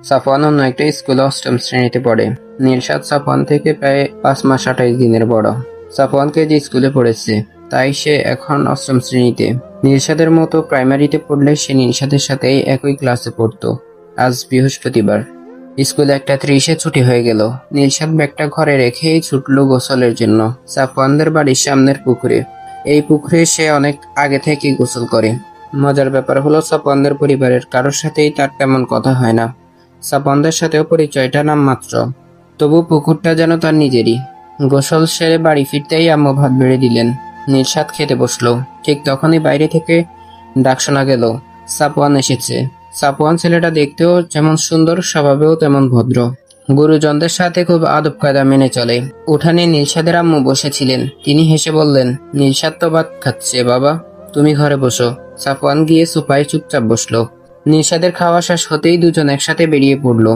সাফওয়ান অন্য একটা স্কুলে অষ্টম শ্রেণীতে পড়ে। নীলশাদ সাফওয়ান থেকে প্রায় 5 মাস 28 দিনের বড়। সাফওয়ানকে যে স্কুলে পড়েছে তাই সে এখন অষ্টম শ্রেণীতে। নীলশাদের মতো প্রাইমারিতে পড়লে সে নীলশাদের সাথেই একই ক্লাসে পড়তো। আজ বৃহস্পতিবার, স্কুলে 1:30 ছুটি হয়ে গেল। নীলশাদ ব্যাগটা ঘরে রেখেই ছুটল গোসলের জন্য সাফওয়ানদের বাড়ির সামনের পুকুরে। এই পুকুরে সে অনেক আগে থেকেই গোসল করে। মজার ব্যাপার হলো সাফওয়ানদের পরিবারের কারোর সাথেই তার তেমন কথা হয় না। সাফওয়ানদের সাথেও পরিচয়টা নামমাত্র, তবু পুকুরটা যেন তার নিজেরই। গোসল সেরে বাড়ি ফিরতেই আম্মু ভাত বেড়ে দিলেন। নীলশাদ খেতে বসলো। ঠিক তখনই বাইরে থেকে ডাক শোনা গেল, সাফওয়ান এসেছে। সাফওয়ান ছেলেটা দেখতেও যেমন সুন্দর, স্বভাবেও তেমন ভদ্র। গুরুজনদের সাথে খুব আদব কায়দা মেনে চলে। উঠানে নীলশাদের আম্মু বসেছিলেন। তিনি হেসে বললেন, নীলশাদ তো ভাত খাচ্ছে বাবা, তুমি ঘরে বসো। সাফওয়ান গিয়ে সোফায় চুপচাপ বসলো। নীলশাদের খাওয়া শেষ হতেই দুজন একসাথে বেরিয়ে পড়ল।